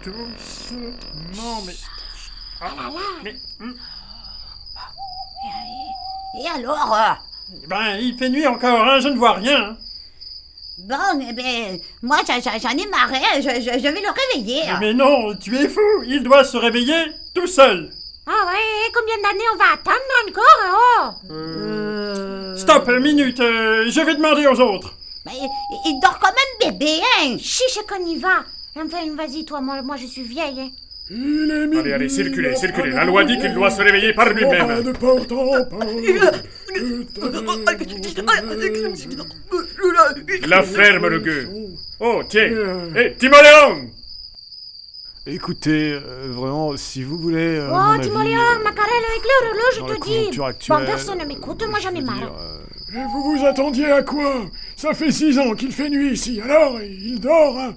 doucement, mais... Ah là là. Mais... Et alors Ben, il fait nuit encore, hein, je ne vois rien. Bon, eh ben, moi j'en ai marre, hein, je vais le réveiller. Mais non, tu es fou, il doit se réveiller tout seul. Ah ouais, combien d'années on va attendre encore, Stop, minute, je vais demander aux autres. Mais il dort comme un bébé, hein. Chiche qu'on y va. Enfin, vas-y, toi, moi je suis vieille, hein. Allez, circulez, la loi dit qu'il doit se réveiller par lui-même. De porte en porte. La ferme, le gueux. Oh, tiens, hé, Timoléon! Écoutez, vraiment, si vous voulez... Oh, Timoléon, Macarel, avec l'horloge, dans je la te dis. conjoncture actuelle, Bon, personne ne m'écoute, moi j'en ai marre. Et vous vous attendiez à quoi? Ça fait 6 ans qu'il fait nuit ici, alors il dort, hein.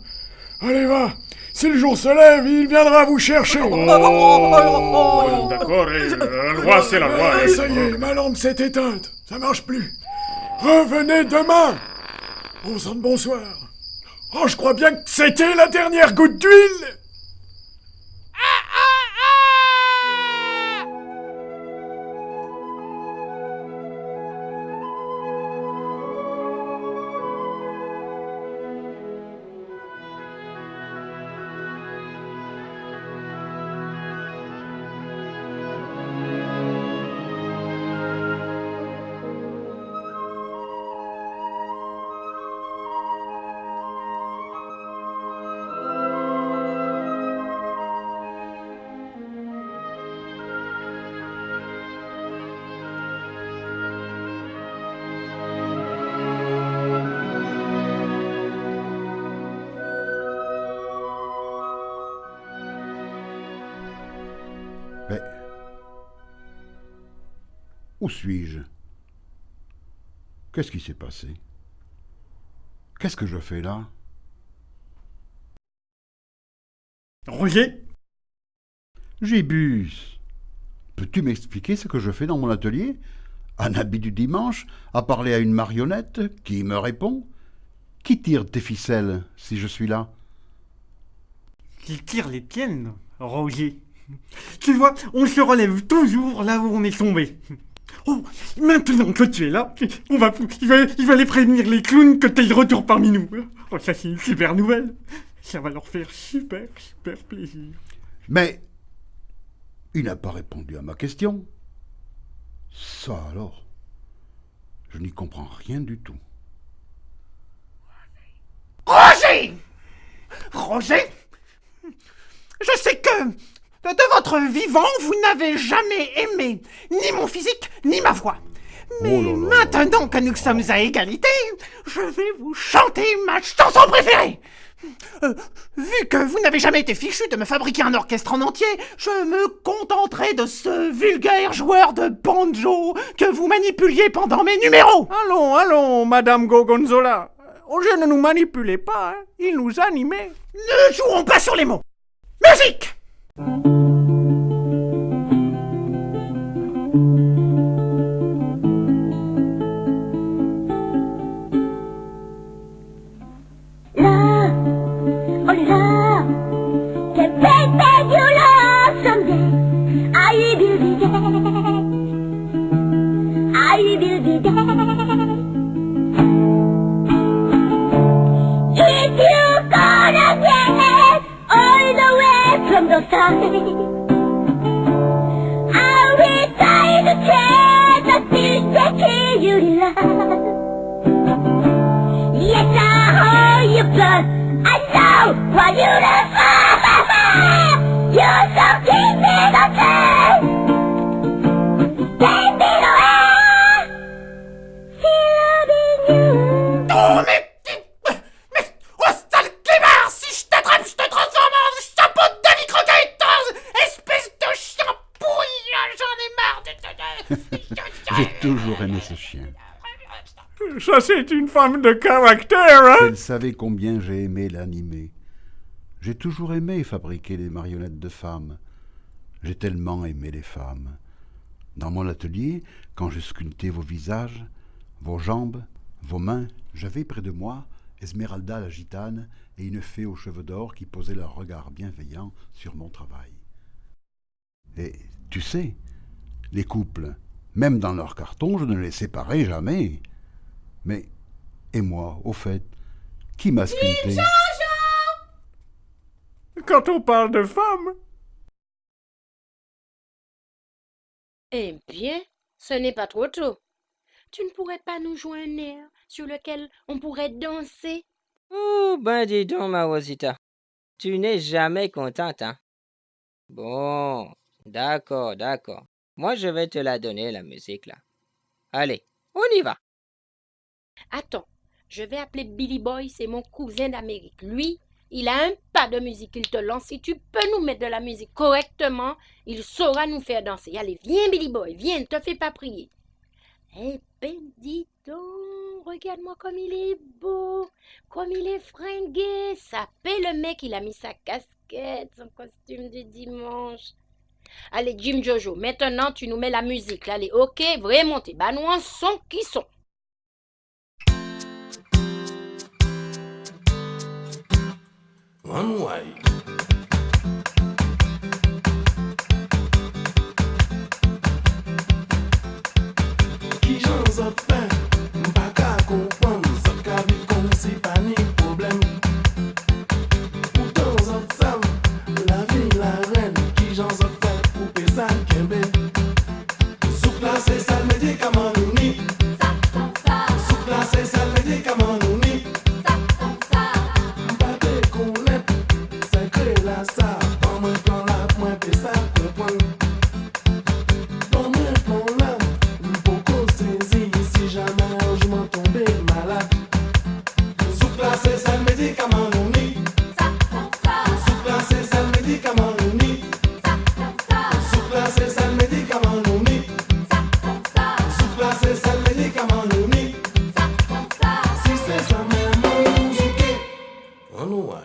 Allez, va. Si le jour se lève, il viendra vous chercher. Oh, d'accord, la loi, c'est la loi. Ah, ça y est, ma lampe s'est éteinte. Ça marche plus. Revenez demain. Bon sang de bonsoir. Oh, je crois bien que c'était la dernière goutte d'huile. Mais... Où suis-je? Qu'est-ce qui s'est passé? Qu'est-ce que je fais là? Roger? Gibus, peux-tu m'expliquer ce que je fais dans mon atelier? Un habit du dimanche, à parler à une marionnette qui me répond? Qui tire tes ficelles si je suis là? Qui tire les tiennes, Roger? Tu vois, on se relève toujours là où on est tombé. Oh, maintenant que tu es là, il va aller prévenir les clowns que t'es de retour parmi nous. Oh, ça c'est une super nouvelle. Ça va leur faire super plaisir. Mais il n'a pas répondu à ma question. Ça alors, je n'y comprends rien du tout. Roger! Roger? Je sais que de votre vivant, vous n'avez jamais aimé ni mon physique, ni ma voix. Mais maintenant que nous sommes à égalité, je vais vous chanter ma chanson préférée. Vu que vous n'avez jamais été fichu de me fabriquer un orchestre en entier, je me contenterai de ce vulgaire joueur de banjo que vous manipuliez pendant mes numéros. Allons, Madame Gorgonzola. Roger ne nous manipulait pas, hein. Il nous animait. Ne jouons pas sur les mots. Musique! J'ai toujours aimé ce chien. Ça, c'est une femme de caractère, hein? Elle savait combien j'ai aimé l'animer. J'ai toujours aimé fabriquer des marionnettes de femmes. J'ai tellement aimé les femmes. Dans mon atelier, quand je sculptais vos visages, vos jambes, vos mains, j'avais près de moi Esmeralda la gitane et une fée aux cheveux d'or qui posaient leur regard bienveillant sur mon travail. Et tu sais, les couples, même dans leur carton, je ne les séparais jamais. Mais, et moi, au fait, qui m'a sculpté? Quand on parle de femmes, Eh bien, ce n'est pas trop tôt. Tu ne pourrais pas nous jouer un air sur lequel on pourrait danser? Oh, ben dis donc, ma Rosita. Tu n'es jamais contente, hein? Bon, d'accord, d'accord. Moi, je vais te la donner, la musique, là. Allez, on y va. Attends, je vais appeler Billy Boy, c'est mon cousin d'Amérique. Lui, il a un pas de musique, il te lance. Si tu peux nous mettre de la musique correctement, il saura nous faire danser. Allez, viens Billy Boy, viens, ne te fais pas prier. Eh ben, dis donc, regarde-moi comme il est beau, comme il est fringué. Ça paie le mec, il a mis sa casquette, son costume du dimanche. Allez, Jim Jojo, maintenant tu nous mets la musique. Là, allez, ok, vraiment, t'es bah nous en son qui sont. One way. Qui j'en ai fait, m'pas qu'à comprendre, ça qu'à vivre comme si pas ni problème. Pourtant en ça, la vie la reine, qui j'en ai fait pour ça qu'embé. Sous place et ça le médicament nous nie. Sous place et ça le médicament nous nie. Ça, pas moins plan là, moins pesa, moins point. Pas moins plan là, beaucoup saisi si jamais je m'en tombé malade. Sous place et ça le médicament non ni. Sous place et ça le médicament non ni. Sous place et ça le médicament non ni. Sous place et ça le médicament non ni. Si c'est ça même mon musique, on nous voit.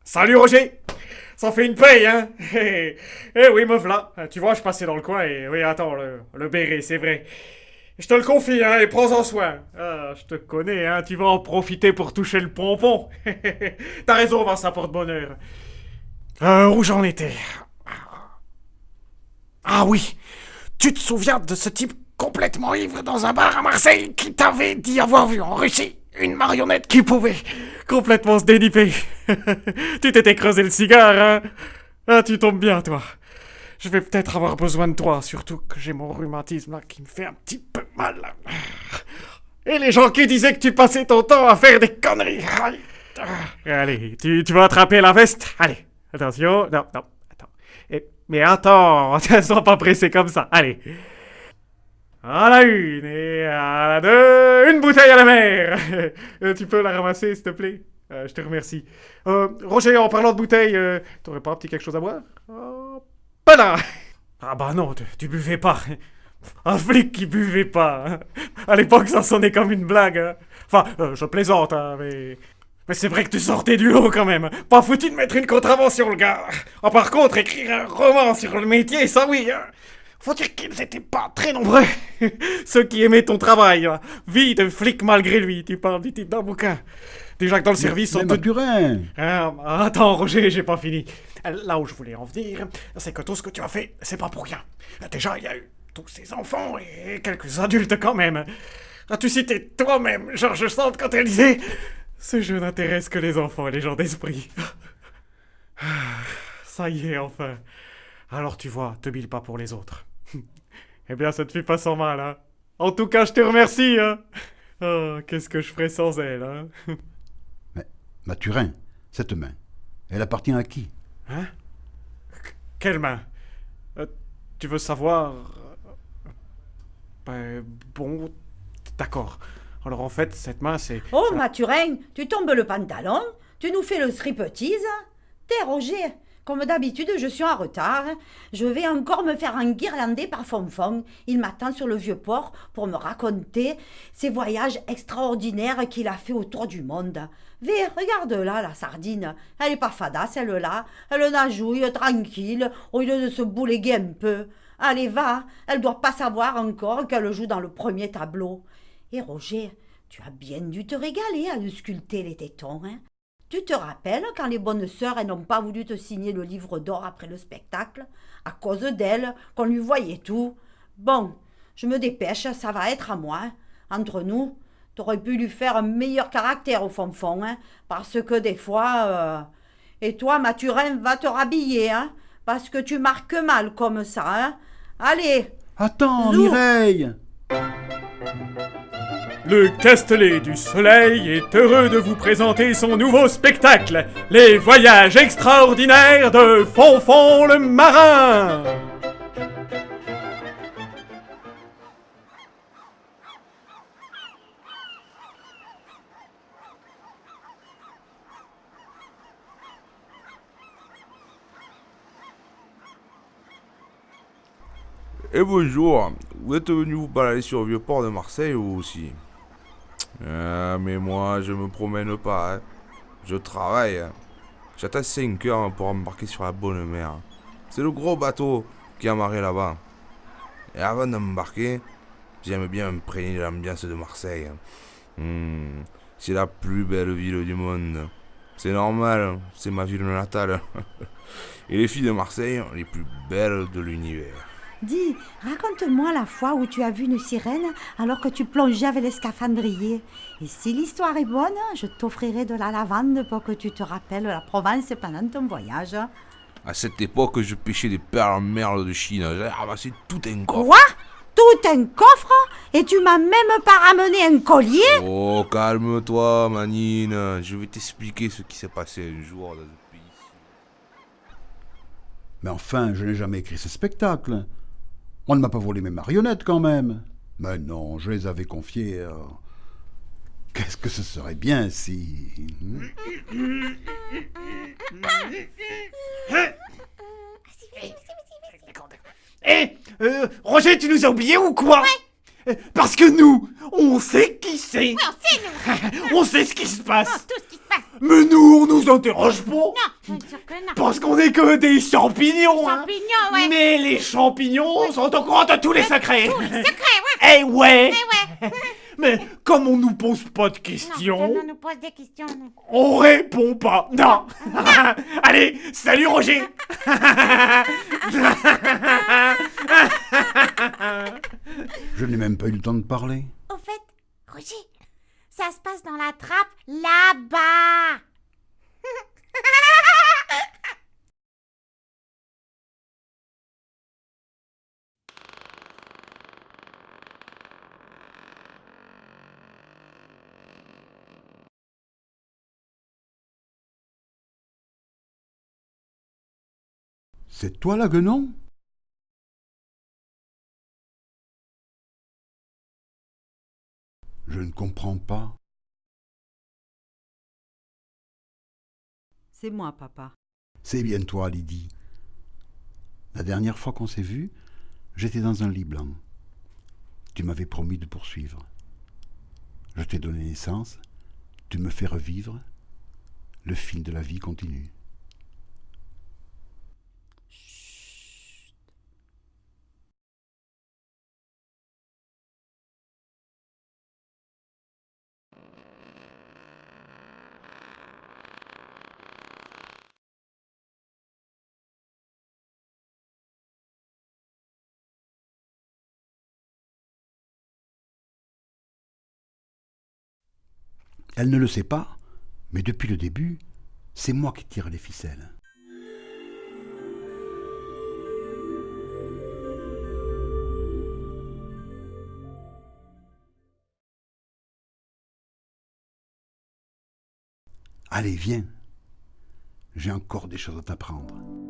Salut Roger! Ça fait une paye, hein? Eh oui, me v'là. Tu vois, je passais dans le coin et... Oui, attends, le béret, c'est vrai. Je te le confie, hein, et prends-en soin. Ah, je te connais, hein, tu vas en profiter pour toucher le pompon. T'as raison, Vincent, porte-bonheur. Où j'en étais? Ah oui, tu te souviens de ce type complètement ivre dans un bar à Marseille qui t'avait dit avoir vu en Russie une marionnette qui pouvait complètement se déniper. Tu t'étais creusé le cigare, hein? Ah, tu tombes bien, toi. Je vais peut-être avoir besoin de toi, surtout que j'ai mon rhumatisme là qui me fait un petit peu mal. Et les gens qui disaient que tu passais ton temps à faire des conneries. Allez, tu vas attraper la veste? Allez, attention. Non, attends. Mais attends, sois pas pressé comme ça. Allez. À la une et à la deux, une bouteille à la mer. Tu peux la ramasser, s'il te plaît? Je te remercie. Roger, en parlant de bouteille, t'aurais pas un petit quelque chose à boire? Pas là. Ah bah non, tu buvais pas. Un flic qui buvait pas. Hein. À l'époque, ça sonnait comme une blague. Hein. Enfin, je plaisante, hein, mais c'est vrai que tu sortais du lot quand même. Pas foutu de mettre une contravention, le gars. Ah, par contre, écrire un roman sur le métier, ça oui. Hein. Faut dire qu'ils étaient pas très nombreux. Ceux qui aimaient ton travail. Hein. Vie de flic malgré lui. Tu parles du titre d'un bouquin. Déjà que dans le service, on te... Maturin. Attends, Roger, j'ai pas fini. Là où je voulais en venir, c'est que tout ce que tu as fait, c'est pas pour rien. Déjà, il y a eu tous ces enfants et quelques adultes quand même. As-tu cité toi-même George Sand quand elle disait Ce jeu n'intéresse que les enfants et les gens d'esprit. Ça y est, enfin. Alors tu vois, te bile pas pour les autres. Eh bien, ça te fait pas sans mal, hein. En tout cas, je te remercie, hein. Oh, qu'est-ce que je ferais sans elle, hein. Mais, Mathurin, cette main, elle appartient à qui? Hein? Quelle main? Tu veux savoir? Ben, bon, d'accord. Alors en fait, cette main, c'est... Oh, Mathurin, tu tombes le pantalon, tu nous fais le striptease. T'es Roger, comme d'habitude, je suis en retard. Je vais encore me faire enguirlander par Fonfon. Il m'attend sur le vieux port pour me raconter ses voyages extraordinaires qu'il a fait autour du monde. Regarde là, la sardine. Elle est pas fada, celle-là. Elle nagouille tranquille, au lieu de se bouléguer un peu. Allez, va, elle doit pas savoir encore qu'elle joue dans le premier tableau. Et Roger, tu as bien dû te régaler à nous sculpter les tétons, hein? Tu te rappelles quand les bonnes sœurs elles n'ont pas voulu te signer le livre d'or après le spectacle? À cause d'elle, qu'on lui voyait tout. Bon, je me dépêche, ça va être à moi. Entre nous, t'aurais pu lui faire un meilleur caractère au fond, hein, parce que des fois... Et toi, Mathurin, va te rhabiller, hein, parce que tu marques mal comme ça, hein. Allez! Attends, Zou. Mireille! Le Castellet du Soleil est heureux de vous présenter son nouveau spectacle, Les Voyages extraordinaires de Fonfon le Marin. Et bonjour, vous êtes venu vous balader sur le vieux port de Marseille ou aussi? Mais moi je me promène pas, hein. Je travaille, hein. J'attends 5 heures pour embarquer sur la bonne mer. C'est le gros bateau qui est amarré là-bas. Et avant d'embarquer, j'aime bien imprégner de l'ambiance de Marseille. C'est la plus belle ville du monde. C'est normal, c'est ma ville natale. Et les filles de Marseille, les plus belles de l'univers. Dis, raconte-moi la fois où tu as vu une sirène alors que tu plongeais avec les scaphandriers. Et si l'histoire est bonne, je t'offrirai de la lavande pour que tu te rappelles la Provence pendant ton voyage. À cette époque, je pêchais des perles en merle de Chine. J'ai ramassé tout un coffre. Quoi? Tout un coffre? Et tu m'as même pas ramené un collier? Oh, calme-toi, Manine. Je vais t'expliquer ce qui s'est passé un jour dans ce pays. Mais enfin, je n'ai jamais écrit ce spectacle. On ne m'a pas volé mes marionnettes quand même. Mais non, je les avais confiées. Qu'est-ce que ce serait bien si... Roger, tu nous as oubliés ou quoi? Parce que nous, on sait qui c'est. Ouais, on sait, nous. On sait ce qui se passe. Oh, tout ce qui se passe. Mais nous, on nous interroge pas. Non, bien sûr que non. Parce qu'on est que des champignons. Hein. Champignons, ouais. Mais les champignons sont au courant de tous les secrets. Tous les secrets, ouais. Eh ouais. Eh ouais. Mais comme on nous pose pas de questions, Non, nous pose des questions. Non. on répond pas. Non. Allez, salut Roger. Je n'ai même pas eu le temps de parler. Au fait, Roger, ça se passe dans la trappe là-bas. C'est toi la guenon? Je ne comprends pas. C'est moi, papa. C'est bien toi, Lydie. La dernière fois qu'on s'est vu, j'étais dans un lit blanc. Tu m'avais promis de poursuivre. Je t'ai donné naissance, tu me fais revivre. Le fil de la vie continue. Elle ne le sait pas, Mais depuis le début, c'est moi qui tire les ficelles. Allez, viens. J'ai encore des choses à t'apprendre.